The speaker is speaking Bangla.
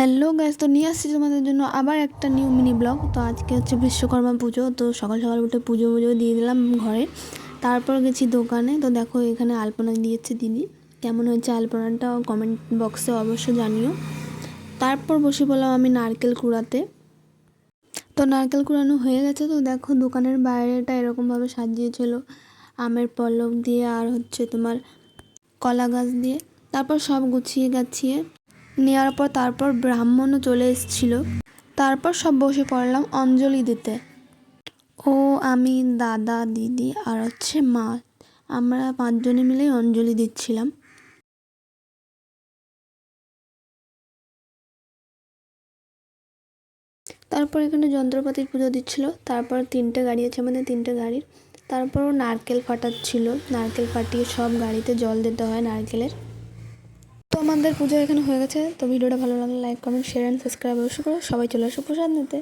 হ্যালো গাইস, তো নিয়ে আসছি তোমাদের জন্য আবার একটা নিউ মিনি ব্লগ। তো আজকে হচ্ছে বিশ্বকর্মা পুজো। তো সকাল সকাল উঠে পুজো দিয়ে দিলাম ঘরে। তারপর গেছি দোকানে। তো দেখো এখানে আলপনা দিয়েছে দিদি। কেমন হয়েছে আলপনাটা কমেন্ট বক্সে অবশ্যই জানিও। তারপর বসে বললাম আমি নারকেল কুড়াতে। তো নারকেল কুড়ানো হয়ে গেছে। তো দেখো দোকানের বাইরেটা এরকমভাবে সাজিয়েছিল আমের পল্লব দিয়ে আর হচ্ছে তোমার কলা গাছ দিয়ে। তারপর সব গুছিয়ে গাছিয়ে নেওয়ার পর তারপর ব্রাহ্মণও চলে এসেছিলো। তারপর সব বসে পড়লাম অঞ্জলি দিতে। ও, আমি, দাদা, দিদি আর হচ্ছে মা, আমরা 5 জনে মিলেই অঞ্জলি দিচ্ছিলাম। তারপর এখানে যন্ত্রপাতির পুজো দিচ্ছিল। তারপর 3টে গাড়ি আছে আমাদের, 3টে গাড়ির। তারপরও নারকেল ফাটাচ্ছিল, নারকেল ফাটিয়ে সব গাড়িতে জল দিতে হয় নারকেলের। তো আমাদের পুজো এখানে হয়ে গেছে। তো ভিডিওটা ভালো লাগলে like comment share and subscribe অবশ্যই করো। সবাই চলে আসো প্রসাদ নিতে।